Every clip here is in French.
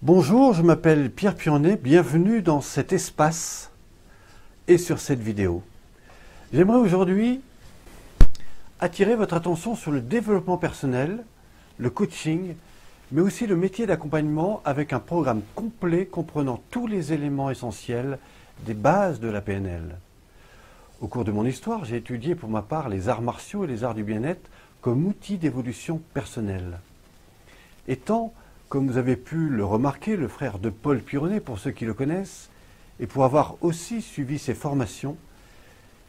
Bonjour, je m'appelle Pierre Pionnet, bienvenue dans cet espace et sur cette vidéo. J'aimerais aujourd'hui attirer votre attention sur le développement personnel, le coaching, mais aussi le métier d'accompagnement avec un programme complet comprenant tous les éléments essentiels des bases de la PNL. Au cours de mon histoire, j'ai étudié pour ma part les arts martiaux et les arts du bien-être comme outils d'évolution personnelle. Étant, comme vous avez pu le remarquer, le frère de Paul Pironnet, pour ceux qui le connaissent, et pour avoir aussi suivi ses formations,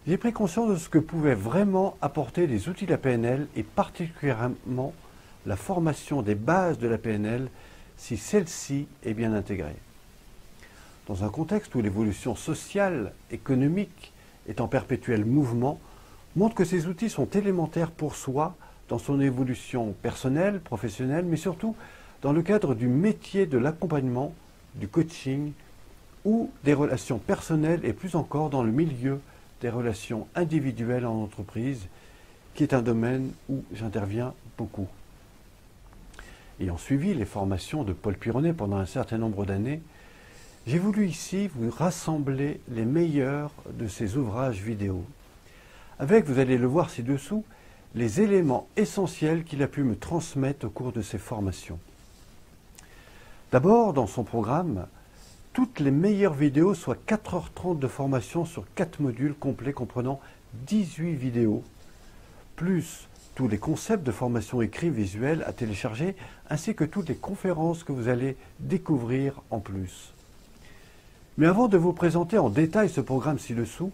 j'ai pris conscience de ce que pouvaient vraiment apporter les outils de la PNL et particulièrement la formation des bases de la PNL si celle-ci est bien intégrée. Dans un contexte où l'évolution sociale, économique est en perpétuel mouvement, montre que ces outils sont élémentaires pour soi dans son évolution personnelle, professionnelle, mais surtout dans le cadre du métier de l'accompagnement, du coaching ou des relations personnelles et plus encore dans le milieu des relations individuelles en entreprise, qui est un domaine où j'interviens beaucoup. Ayant suivi les formations de Paul Pironnet pendant un certain nombre d'années, j'ai voulu ici vous rassembler les meilleurs de ses ouvrages vidéo, avec, vous allez le voir ci-dessous, les éléments essentiels qu'il a pu me transmettre au cours de ses formations. D'abord, dans son programme, toutes les meilleures vidéos, soit 4h30 de formation sur 4 modules complets comprenant 18 vidéos, plus tous les concepts de formation écrits, visuels à télécharger, ainsi que toutes les conférences que vous allez découvrir en plus. Mais avant de vous présenter en détail ce programme ci-dessous,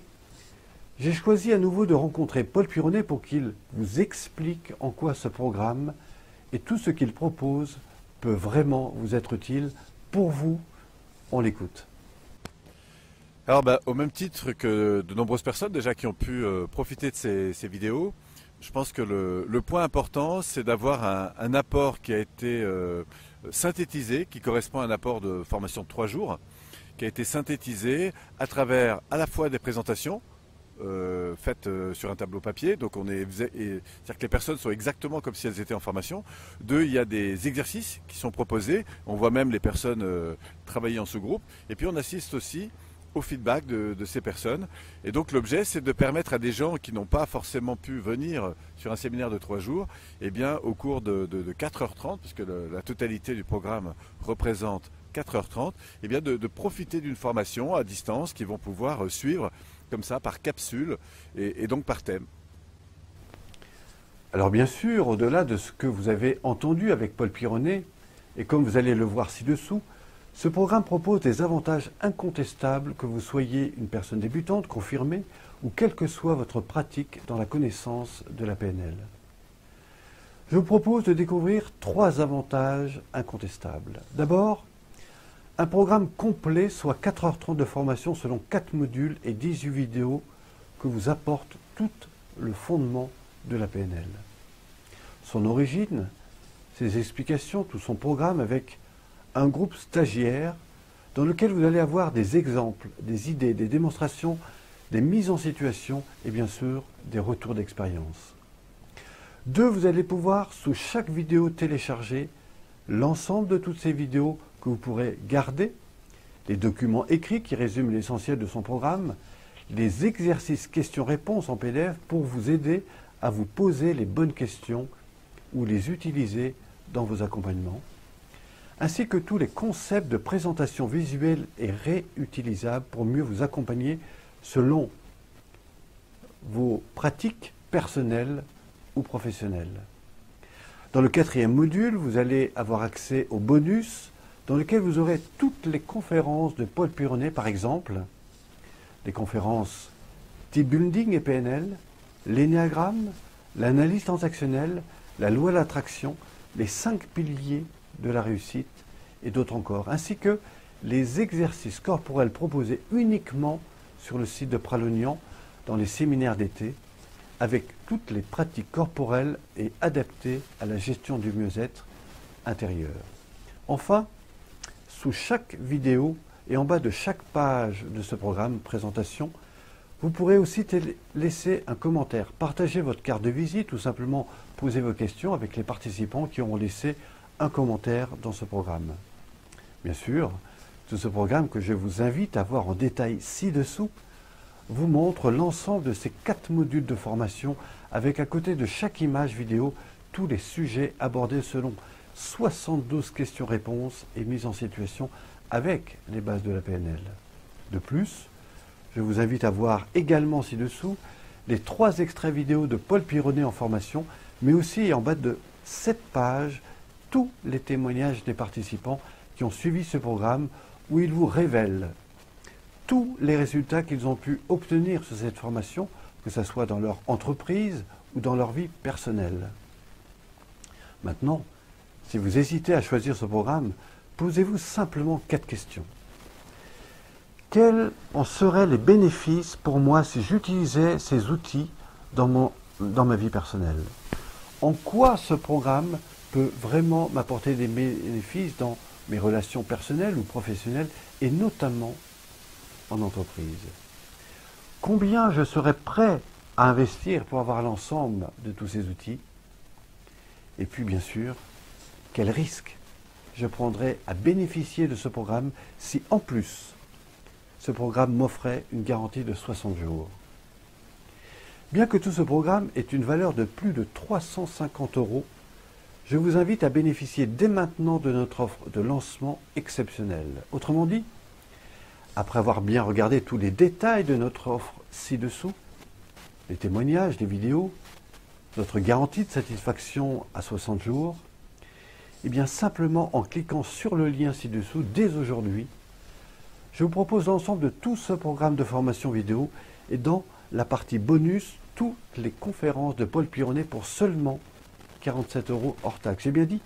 j'ai choisi à nouveau de rencontrer Paul Pironnet pour qu'il vous explique en quoi ce programme et tout ce qu'il propose peut vraiment vous être utile. Pour vous, on l'écoute. Alors au même titre que de nombreuses personnes déjà qui ont pu profiter de ces vidéos, je pense que le point important, c'est d'avoir un apport qui a été synthétisé, qui correspond à un apport de formation de 3 jours, qui a été synthétisé à travers à la fois des présentations faites sur un tableau papier, donc c'est-à-dire que les personnes sont exactement comme si elles étaient en formation. 2, il y a des exercices qui sont proposés, on voit même les personnes travailler en sous-groupe, et puis on assiste aussi au feedback de ces personnes. Et donc l'objet, c'est de permettre à des gens qui n'ont pas forcément pu venir sur un séminaire de 3 jours, eh bien au cours de 4h30, puisque la totalité du programme représente 4h30, eh bien de profiter d'une formation à distance qu'ils vont pouvoir suivre comme ça, par capsule et donc par thème. Alors bien sûr, au-delà de ce que vous avez entendu avec Paul Pironnet, et comme vous allez le voir ci-dessous, ce programme propose des avantages incontestables que vous soyez une personne débutante, confirmée, ou quelle que soit votre pratique dans la connaissance de la PNL. Je vous propose de découvrir 3 avantages incontestables. D'abord, un programme complet, soit 4h30 de formation selon 4 modules et 18 vidéos que vous apporte tout le fondement de la PNL. Son origine, ses explications, tout son programme avec un groupe stagiaire dans lequel vous allez avoir des exemples, des idées, des démonstrations, des mises en situation et bien sûr des retours d'expérience. 2, vous allez pouvoir sous chaque vidéo télécharger l'ensemble de toutes ces vidéos que vous pourrez garder, les documents écrits qui résument l'essentiel de son programme, les exercices questions-réponses en PDF pour vous aider à vous poser les bonnes questions ou les utiliser dans vos accompagnements, ainsi que tous les concepts de présentation visuelle et réutilisables pour mieux vous accompagner selon vos pratiques personnelles ou professionnelles. Dans le 4e module, vous allez avoir accès aux bonus dans lequel vous aurez toutes les conférences de Paul Pironnet, par exemple, les conférences Team Building et PNL, l'énéagramme, l'analyse transactionnelle, la loi de l'attraction, les 5 piliers de la réussite et d'autres encore, ainsi que les exercices corporels proposés uniquement sur le site de Pralognan dans les séminaires d'été, avec toutes les pratiques corporelles et adaptées à la gestion du mieux-être intérieur. Enfin, sous chaque vidéo et en bas de chaque page de ce programme présentation, vous pourrez aussi laisser un commentaire, partager votre carte de visite ou simplement poser vos questions avec les participants qui auront laissé un commentaire dans ce programme. Bien sûr, tout ce programme que je vous invite à voir en détail ci-dessous vous montre l'ensemble de ces 4 modules de formation avec à côté de chaque image vidéo tous les sujets abordés selon 72 questions-réponses et mises en situation avec les bases de la PNL. De plus, je vous invite à voir également ci-dessous les 3 extraits vidéo de Paul Pironnet en formation, mais aussi en bas de 7 pages, tous les témoignages des participants qui ont suivi ce programme où ils vous révèlent tous les résultats qu'ils ont pu obtenir sur cette formation, que ce soit dans leur entreprise ou dans leur vie personnelle. Maintenant, si vous hésitez à choisir ce programme, posez-vous simplement 4 questions. Quels en seraient les bénéfices pour moi si j'utilisais ces outils dans ma vie personnelle? En quoi ce programme peut vraiment m'apporter des bénéfices dans mes relations personnelles ou professionnelles, et notamment en entreprise? Combien je serais prêt à investir pour avoir l'ensemble de tous ces outils? Et puis bien sûr, quel risque je prendrais à bénéficier de ce programme si en plus ce programme m'offrait une garantie de 60 jours? Bien que tout ce programme ait une valeur de plus de 350 €, je vous invite à bénéficier dès maintenant de notre offre de lancement exceptionnelle. Autrement dit, après avoir bien regardé tous les détails de notre offre ci-dessous, les témoignages, les vidéos, notre garantie de satisfaction à 60 jours, et bien simplement en cliquant sur le lien ci-dessous dès aujourd'hui, je vous propose l'ensemble de tout ce programme de formation vidéo et dans la partie bonus, toutes les conférences de Paul Pironnet pour seulement 47 € hors taxe. J'ai bien dit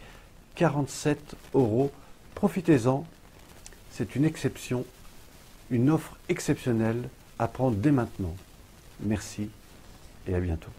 47 €. Profitez-en, c'est une exception, une offre exceptionnelle à prendre dès maintenant. Merci et à bientôt.